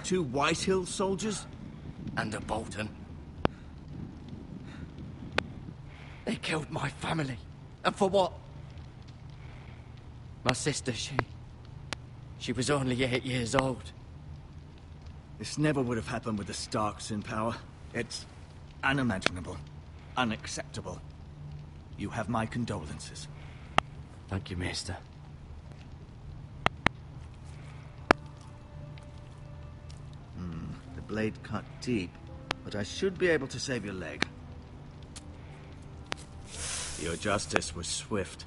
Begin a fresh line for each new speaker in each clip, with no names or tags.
2 White Hill soldiers?
And a Bolton. They killed my family. And for what? My sister, she was only 8 years old.
This never would have happened with the Starks in power. It's unimaginable. Unacceptable. You have my condolences.
Thank you, Maester.
The blade cut deep, but I should be able to save your leg. Your justice was swift.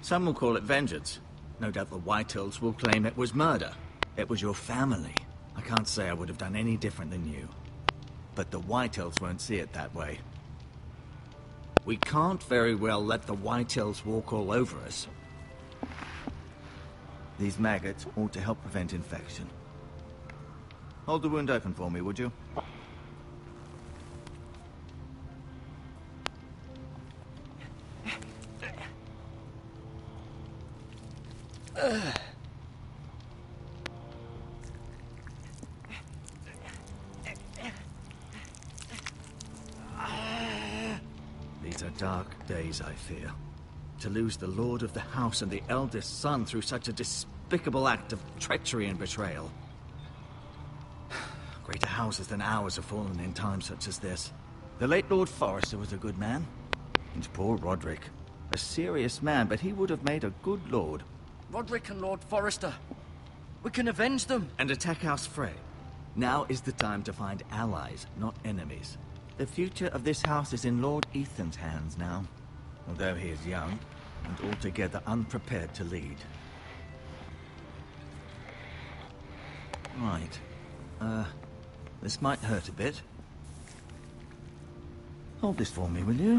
Some will call it vengeance. No doubt the Whitehills will claim it was murder. It was your family. I can't say I would have done any different than you. But the Whitehills won't see it that way. We can't very well let the Whitehills walk all over us. These maggots ought to help prevent infection. Hold the wound open for me, would you? These are dark days, I fear. To lose the lord of the house and the eldest son through such a despicable act of treachery and betrayal. Greater houses than ours have fallen in times such as this. The late Lord Forrester was a good man. And poor Roderick. A serious man, but he would have made a good lord.
Roderick and Lord Forrester. We can avenge them.
And attack House Frey. Now is the time to find allies, not enemies. The future of this house is in Lord Ethan's hands now. Although he is young, and altogether unprepared to lead. Right. This might hurt a bit. Hold this for me, will you?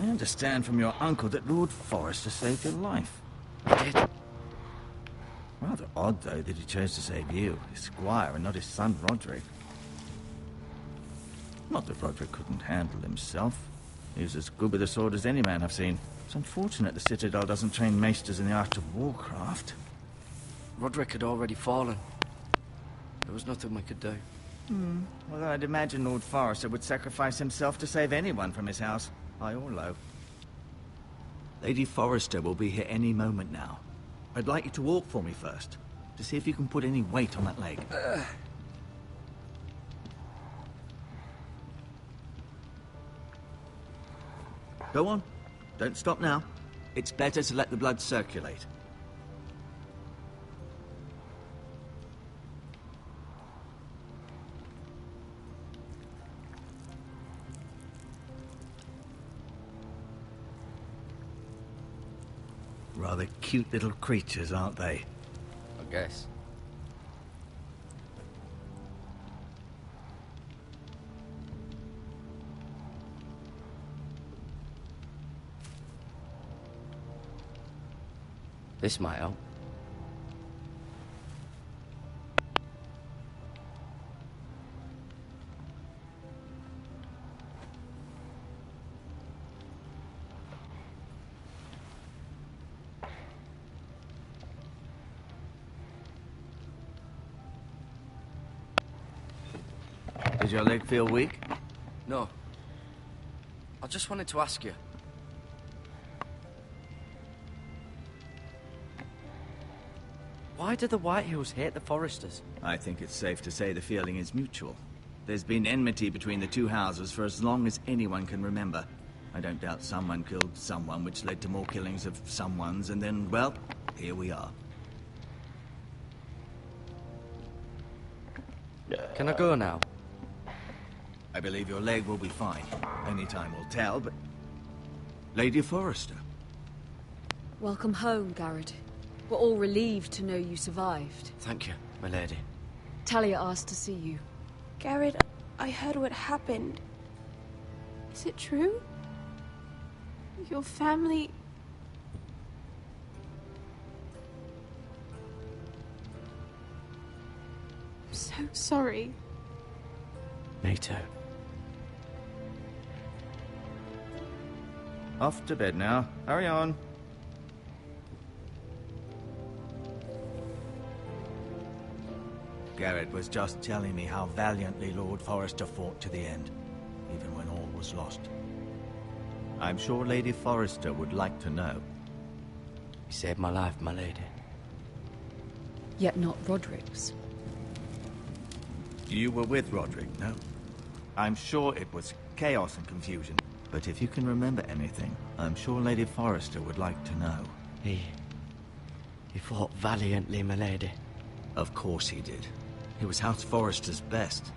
I understand from your uncle that Lord Forrester saved your life.
I did.
Rather odd, though, that he chose to save you, his squire, and not his son Roderick. Not that Roderick couldn't handle himself. He was as good with a sword as any man I've seen. It's unfortunate the Citadel doesn't train maesters in the art of warcraft.
Roderick had already fallen. There was nothing we could do.
Well, I'd imagine Lord Forrester would sacrifice himself to save anyone from his house, high or low. Lady Forrester will be here any moment now. I'd like you to walk for me first, to see if you can put any weight on that leg. Go on. Don't stop now. It's better to let the blood circulate. Rather cute little creatures, aren't they?
I guess. This might help.
Does your leg feel weak?
No. I just wanted to ask you. Why do the Whitehills hate the Forresters?
I think it's safe to say the feeling is mutual. There's been enmity between the two houses for as long as anyone can remember. I don't doubt someone killed someone, which led to more killings of someones, and then, well, here we are.
Can I go now?
I believe your leg will be fine. Only time will tell, but... Lady Forrester.
Welcome home, Garrett. We're all relieved to know you survived.
Thank you, my lady.
Talia asked to see you.
Garrett, I heard what happened. Is it true? Your family... I'm so sorry.
Me too.
Off to bed now. Hurry on. Garrett was just telling me how valiantly Lord Forrester fought to the end, even when all was lost. I'm sure Lady Forrester would like to know.
You saved my life, my lady.
Yet not Roderick's.
You were with Roderick, no? I'm sure it was chaos and confusion. But if you can remember anything, I'm sure Lady Forrester would like to know.
He fought valiantly, my lady.
Of course he did. He was House Forrester's best.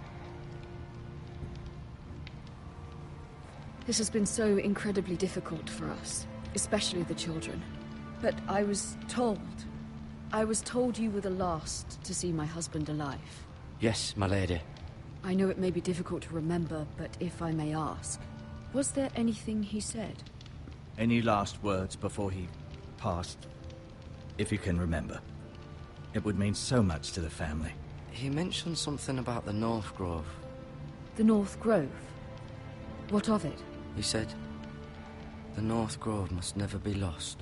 This has been so incredibly difficult for us, especially the children. But I was told you were the last to see my husband alive.
Yes, my lady.
I know it may be difficult to remember, but if I may ask, was there anything he said?
Any last words before he passed? If you can remember. It would mean so much to the family.
He mentioned something about the North Grove.
The North Grove? What of it?
He said, the North Grove must never be lost.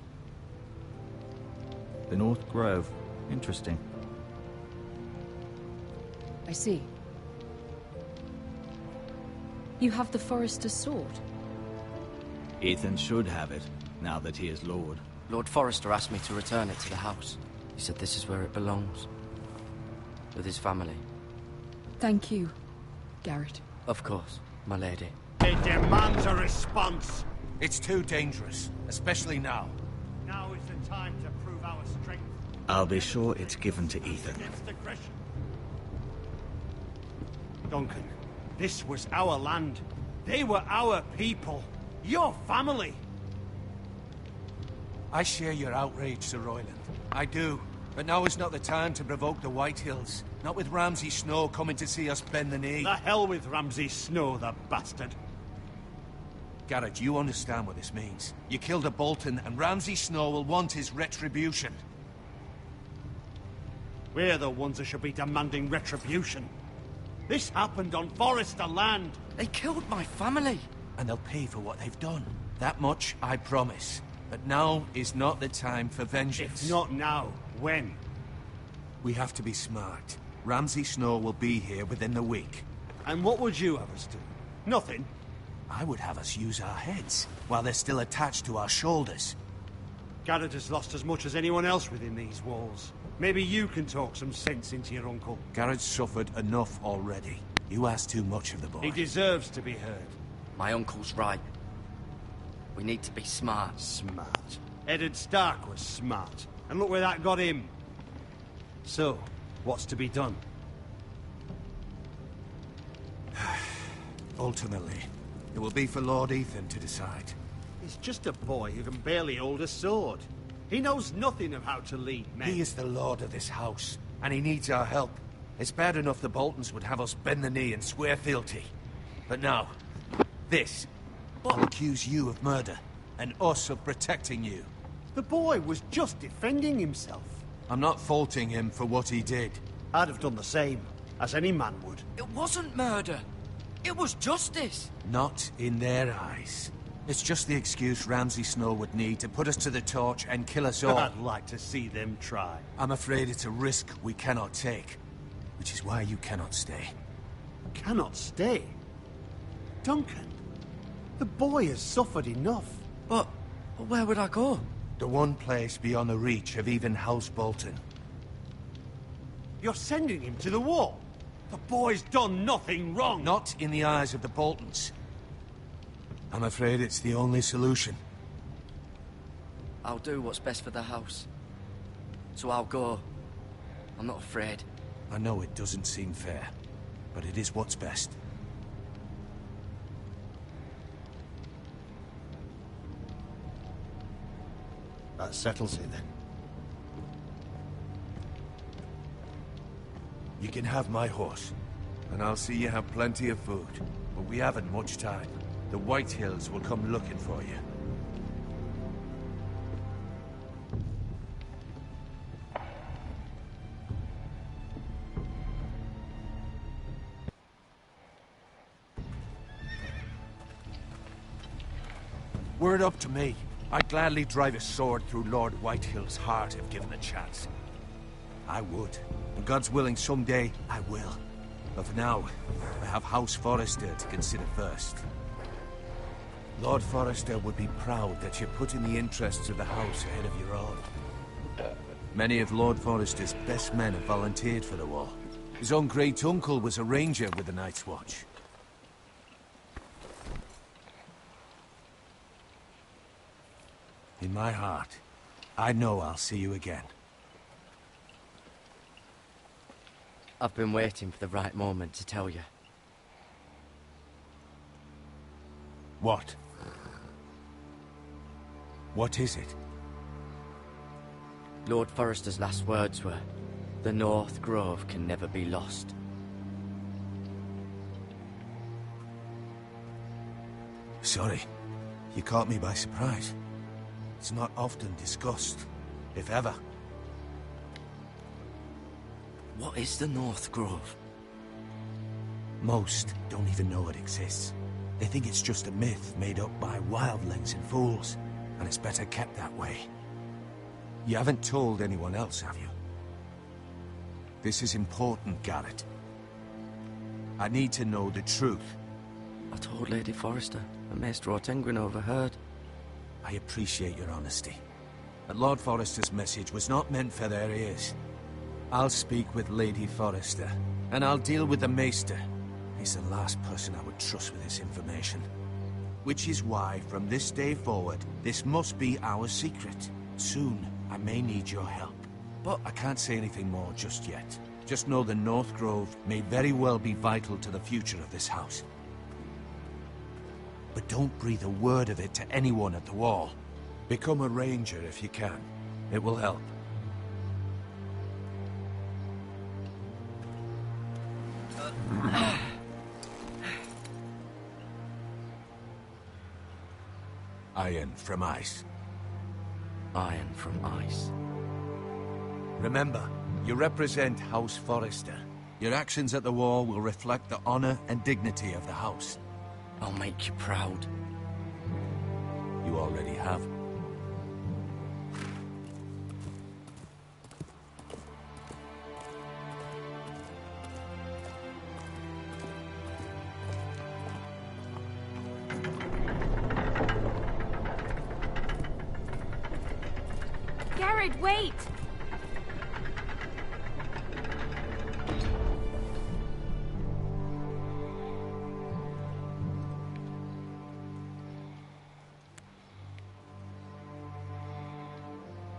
The North Grove. Interesting.
I see. You have the Forrester's sword.
Ethan should have it, now that he is Lord.
Lord Forrester asked me to return it to the house. He said this is where it belongs. With his family.
Thank you, Garrett.
Of course, my lady.
It demands a response.
It's too dangerous, especially now.
Now is the time to prove our strength.
I'll be sure it's given to Ethan.
Against aggression. Duncan, this was our land. They were our people. Your family.
I share your outrage, Sir Royland. I do. But now is not the time to provoke the Whitehills. Not with Ramsay Snow coming to see us bend the knee.
The hell with Ramsay Snow, the bastard.
Garrett, you understand what this means. You killed a Bolton, and Ramsay Snow will want his retribution.
We're the ones that should be demanding retribution. This happened on Forrester land.
They killed my family.
And they'll pay for what they've done. That much I promise. But now is not the time for vengeance.
If not now, when?
We have to be smart. Ramsay Snow will be here within the week.
And what would you have us do? Nothing.
I would have us use our heads, while they're still attached to our shoulders.
Garrett has lost as much as anyone else within these walls. Maybe you can talk some sense into your uncle.
Garrett's suffered enough already. You ask too much of the boy.
He deserves to be heard.
My uncle's right. We need to be smart.
Smart. Eddard Stark was smart. And look where that got him. So, what's to be done?
Ultimately, it will be for Lord Ethan to decide.
He's just a boy who can barely hold a sword. He knows nothing of how to lead men.
He is the lord of this house, and he needs our help. It's bad enough the Boltons would have us bend the knee and swear fealty. But now, this will accuse you of murder, and us of protecting you.
The boy was just defending himself.
I'm not faulting him for what he did.
I'd have done the same, as any man would.
It wasn't murder. It was justice.
Not in their eyes. It's just the excuse Ramsay Snow would need to put us to the torch and kill us all.
I'd like to see them try.
I'm afraid it's a risk we cannot take, which is why you cannot stay.
Cannot stay? Duncan, the boy has suffered enough.
But where would I go?
The one place beyond the reach of even House Bolton.
You're sending him to the wall? The boy's done nothing wrong.
Not in the eyes of the Boltons. I'm afraid it's the only solution.
I'll do what's best for the house. So I'll go. I'm not afraid.
I know it doesn't seem fair, but it is what's best.
That settles it then.
You can have my horse, and I'll see you have plenty of food. But we haven't much time. The Whitehills will come looking for you. Were it up to me, I'd gladly drive a sword through Lord Whitehill's heart if given a chance. I would. And God's willing, someday I will. But for now, I have House Forrester to consider first. Lord Forrester would be proud that you're putting the interests of the house ahead of your own. Many of Lord Forrester's best men have volunteered for the war. His own great-uncle was a ranger with the Night's Watch. In my heart, I know I'll see you again.
I've been waiting for the right moment to tell you.
What? What is it?
Lord Forrester's last words were, "The North Grove can never be lost."
Sorry. You caught me by surprise. It's not often discussed, if ever.
What is the North Grove?
Most don't even know it exists. They think it's just a myth made up by wildlings and fools, and it's better kept that way. You haven't told anyone else, have you? This is important, Garrett. I need to know the truth.
I told Lady Forrester, and Maester Ortengrin overheard.
I appreciate your honesty. But Lord Forrester's message was not meant for their ears. I'll speak with Lady Forrester, and I'll deal with the Maester. He's the last person I would trust with this information. Which is why, from this day forward, this must be our secret. Soon, I may need your help. But I can't say anything more just yet. Just know the North Grove may very well be vital to the future of this house. But don't breathe a word of it to anyone at the Wall. Become a ranger if you can. It will help. Iron from ice.
Iron from ice.
Remember, you represent House Forrester. Your actions at the Wall will reflect the honor and dignity of the house.
I'll make you proud.
You already have.
Garrett, wait!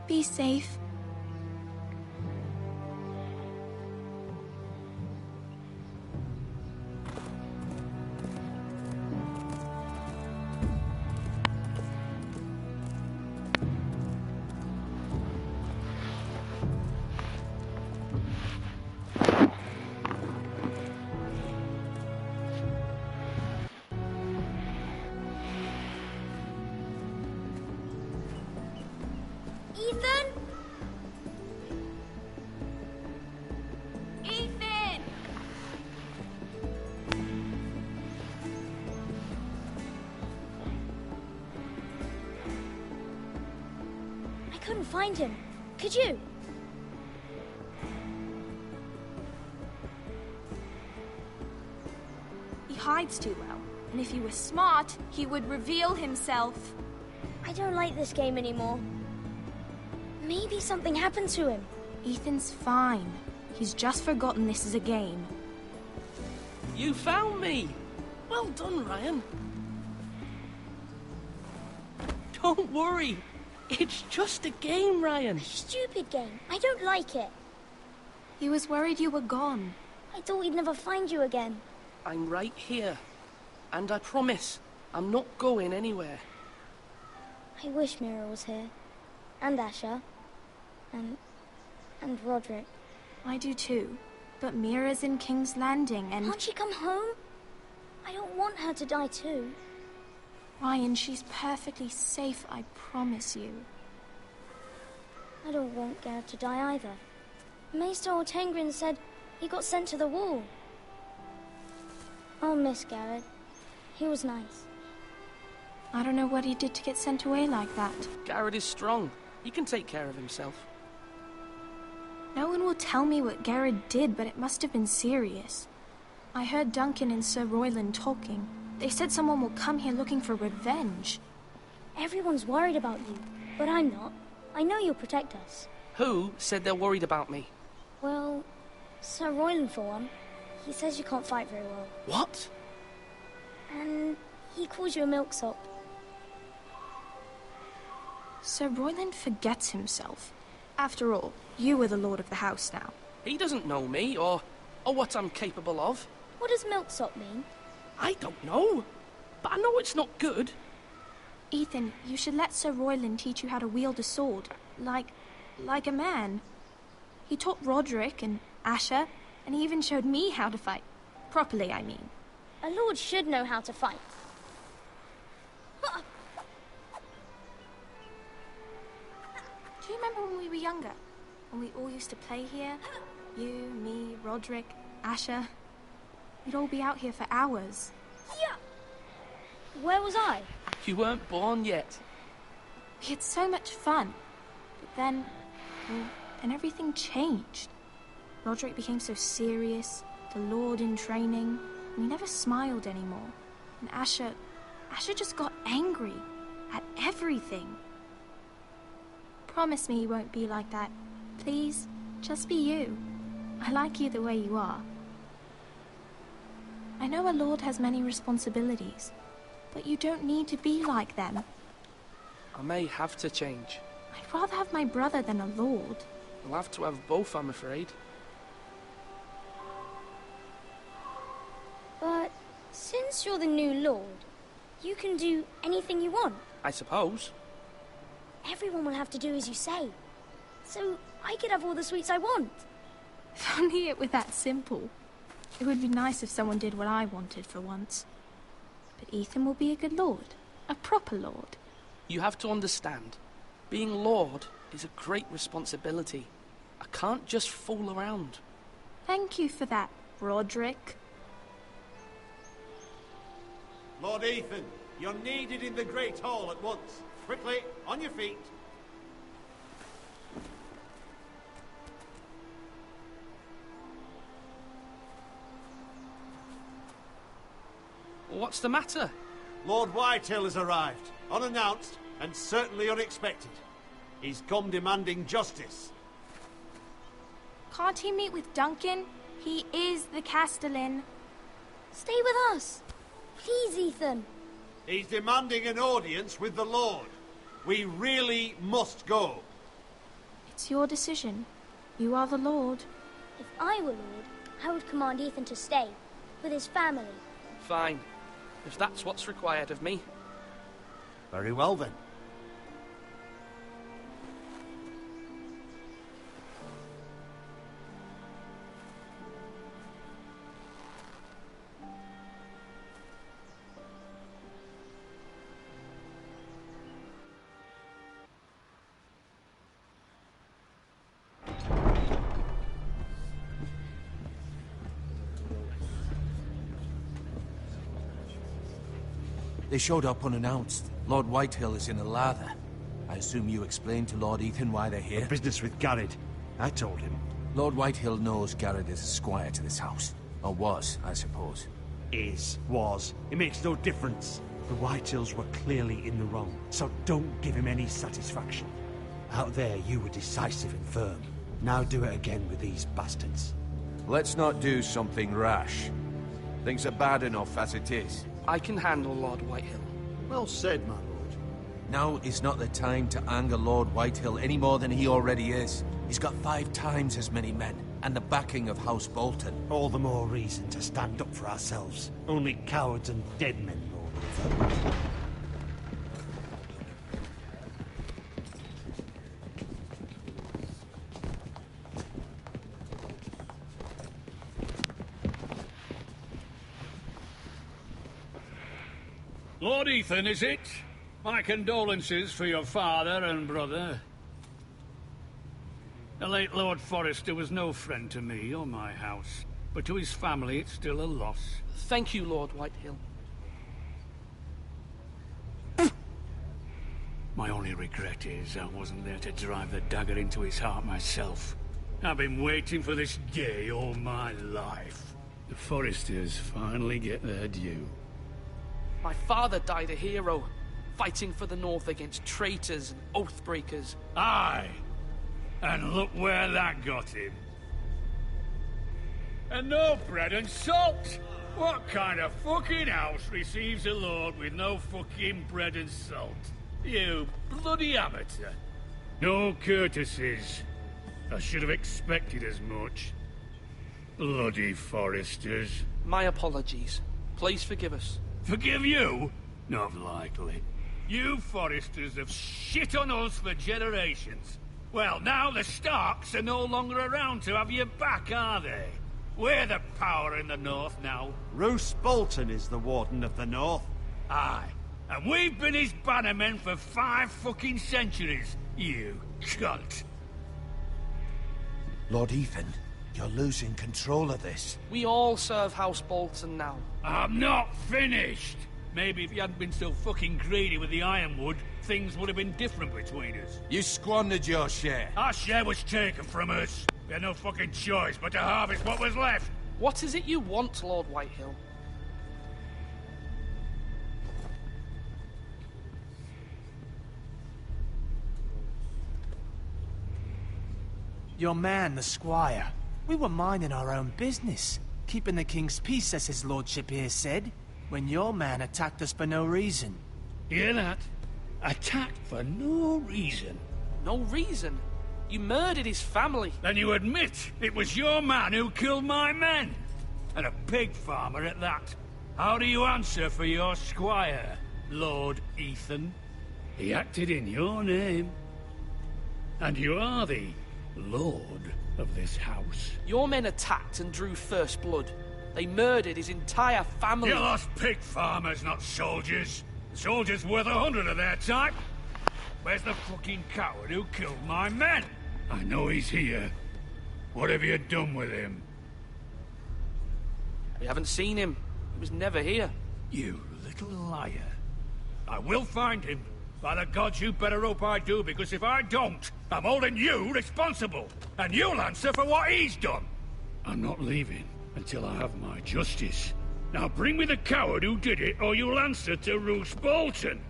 Be safe.
Ethan?
Ethan!
I couldn't find him. Could you?
He hides too well, and if he was smart, he would reveal himself.
I don't like this game anymore. Maybe something happened to him.
Ethan's fine. He's just forgotten this is a game.
You found me! Well done, Ryan. Don't worry. It's just a game, Ryan.
Stupid game. I don't like it.
He was worried you were gone.
I thought we'd never find you again.
I'm right here. And I promise, I'm not going anywhere.
I wish Mira was here. And Asher. And Roderick.
I do too. But Mira's in King's Landing and...
Can't she come home? I don't want her to die too.
Ryan, she's perfectly safe, I promise you.
I don't want Garrett to die either. Maester Ortengrin said he got sent to the Wall. I'll miss Garrett. He was nice.
I don't know what he did to get sent away like that.
Garrett is strong. He can take care of himself.
No one will will tell me what Garrett did, but it must have been serious. I heard Duncan and Sir Royland talking. They said someone will come here looking for revenge.
Everyone's worried about you, but I'm not. I know you'll protect us.
Who said they're worried about me?
Well, Sir Royland for one. He says you can't fight very well.
What?
And he calls you a milksop.
Sir Royland forgets himself. After all, you are the lord of the house now.
He doesn't know me, or what I'm capable of.
What does milksop mean?
I don't know, but I know it's not good.
Ethan, you should let Sir Royland teach you how to wield a sword, like a man. He taught Roderick and Asher, and he even showed me how to fight. Properly, I mean.
A lord should know how to fight.
Do you remember when we were younger? When we all used to play here? You, me, Roderick, Asher. We'd all be out here for hours.
Yeah. Where was I?
You weren't born yet.
We had so much fun. But then everything changed. Roderick became so serious, the lord in training, and he never smiled anymore. And Asher just got angry at everything. Promise me you won't be like that. Please, just be you. I like you the way you are. I know a lord has many responsibilities, but you don't need to be like them.
I may have to change.
I'd rather have my brother than a lord.
I'll have to have both, I'm afraid.
But since you're the new lord, you can do anything you want.
I suppose.
Everyone will have to do as you say. So I could have all the sweets I want.
If only it were that simple. It would be nice if someone did what I wanted for once. But Ethan will be a good lord. A proper lord.
You have to understand, being lord is a great responsibility. I can't just fool around.
Thank you for that, Roderick.
Lord Ethan, you're needed in the Great Hall at once. Quickly, on your feet.
What's the matter?
Lord Whitehill has arrived, unannounced and certainly unexpected. He's come demanding justice.
Can't he meet with Duncan? He is the Castellan.
Stay with us. Please, Ethan.
He's demanding an audience with the Lord. We really must go.
It's your decision. You are the lord.
If I were lord, I would command Ethan to stay with his family.
Fine, if that's what's required of me.
Very well then.
They showed up unannounced. Lord Whitehill is in a lather. I assume you explained to Lord Ethan why they're here?
Business with Garrett. I told him.
Lord Whitehill knows Garrett is a squire to this house. Or was, I suppose.
Was. It makes no difference. The Whitehills were clearly in the wrong, so don't give him any satisfaction. Out there, you were decisive and firm. Now do it again with these bastards.
Let's not do something rash. Things are bad enough as it is.
I can handle Lord Whitehill.
Well said, my lord.
Now is not the time to anger Lord Whitehill any more than he already is. He's got 5 times as many men, and the backing of House Bolton.
All the more reason to stand up for ourselves. Only cowards and dead men rule over.
Lord Ethan, is it? My condolences for your father and brother. The late Lord Forrester was no friend to me or my house, but to his family it's still a loss.
Thank you, Lord Whitehill.
My only regret is I wasn't there to drive the dagger into his heart myself. I've been waiting for this day all my life. The Forresters finally get their due.
My father died a hero, fighting for the North against traitors and oath-breakers.
Aye! And look where that got him. And no bread and salt! What kind of fucking house receives a lord with no fucking bread and salt? You bloody amateur. No courtesies. I should have expected as much. Bloody Forresters.
My apologies. Please forgive us.
Forgive you? Not likely. You Forresters have shit on us for generations. Well, now the Starks are no longer around to have you back, are they? We're the power in the North now.
Roose Bolton is the Warden of the North.
Aye. And we've been his bannermen for 5 fucking centuries, you cunt.
Lord Ethan, you're losing control of this.
We all serve House Bolton now.
I'm not finished! Maybe if you hadn't been so fucking greedy with the ironwood, things would have been different between us.
You squandered your share.
Our share was taken from us. We had no fucking choice but to harvest what was left.
What is it you want, Lord Whitehill?
Your man, the squire. We were minding our own business, keeping the king's peace, as his lordship here said, when your man attacked us for no reason.
Hear that? Attacked for no reason.
No reason? You murdered his family.
Then you admit it was your man who killed my men. And a pig farmer at that. How do you answer for your squire, Lord Ethan? He acted in your name. And you are the lord of this house.
Your men attacked and drew first blood. They murdered his entire family.
You lost pig farmers, not soldiers. Soldiers worth 100 of their type. Where's the fucking coward who killed my men? I know he's here. What have you done with him?
We haven't seen him. He was never here.
You little liar. I will find him. By the gods, you better hope I do, because if I don't, I'm holding you responsible. And you'll answer for what he's done. I'm not leaving until I have my justice. Now bring me the coward who did it, or you'll answer to Roose Bolton.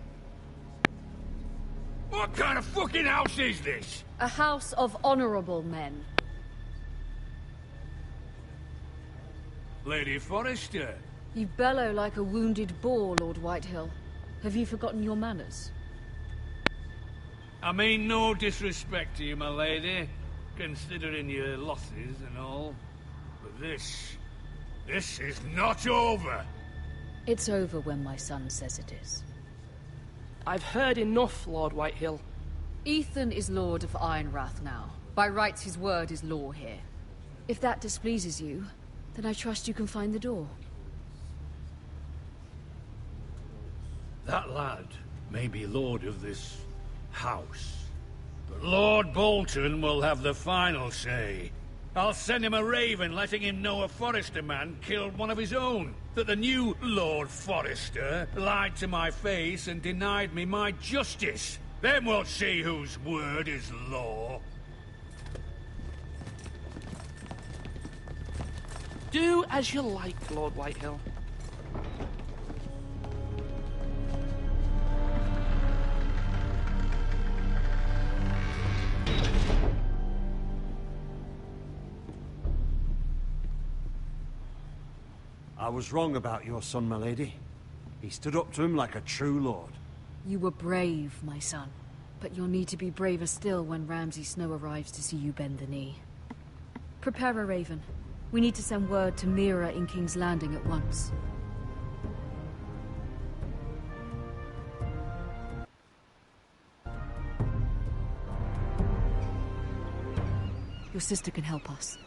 What kind of fucking house is this?
A house of honorable men.
Lady Forrester.
You bellow like a wounded boar, Lord Whitehill. Have you forgotten your manners?
I mean no disrespect to you, my lady, considering your losses and all. But this is not over.
It's over when my son says it is.
I've heard enough, Lord Whitehill.
Ethan is Lord of Ironrath now. By rights, his word is law here. If that displeases you, then I trust you can find the door.
That lad may be lord of this house, but Lord Bolton will have the final say. I'll send him a raven letting him know a Forrester man killed one of his own. That the new Lord Forrester lied to my face and denied me my justice. Then we'll see whose word is law.
Do as you like, Lord Whitehill.
I was wrong about your son, my lady. He stood up to him like a true lord.
You were brave, my son. But you'll need to be braver still when Ramsay Snow arrives to see you bend the knee. Prepare a raven. We need to send word to Mira in King's Landing at once. Your sister can help us.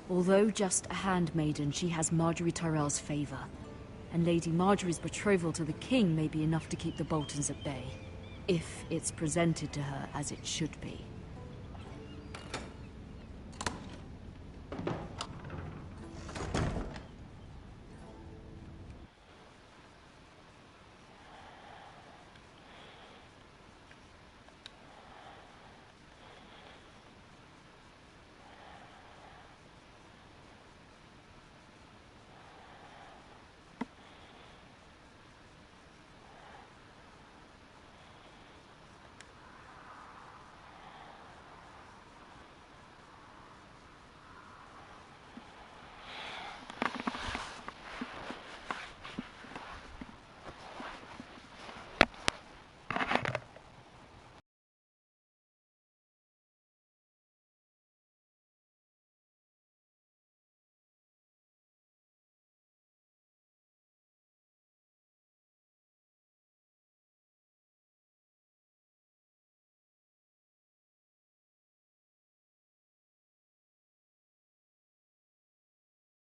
Although just a handmaiden, she has Marjorie Tyrell's favor. And Lady Marjorie's betrothal to the king may be enough to keep the Boltons at bay. If it's presented to her as it should be.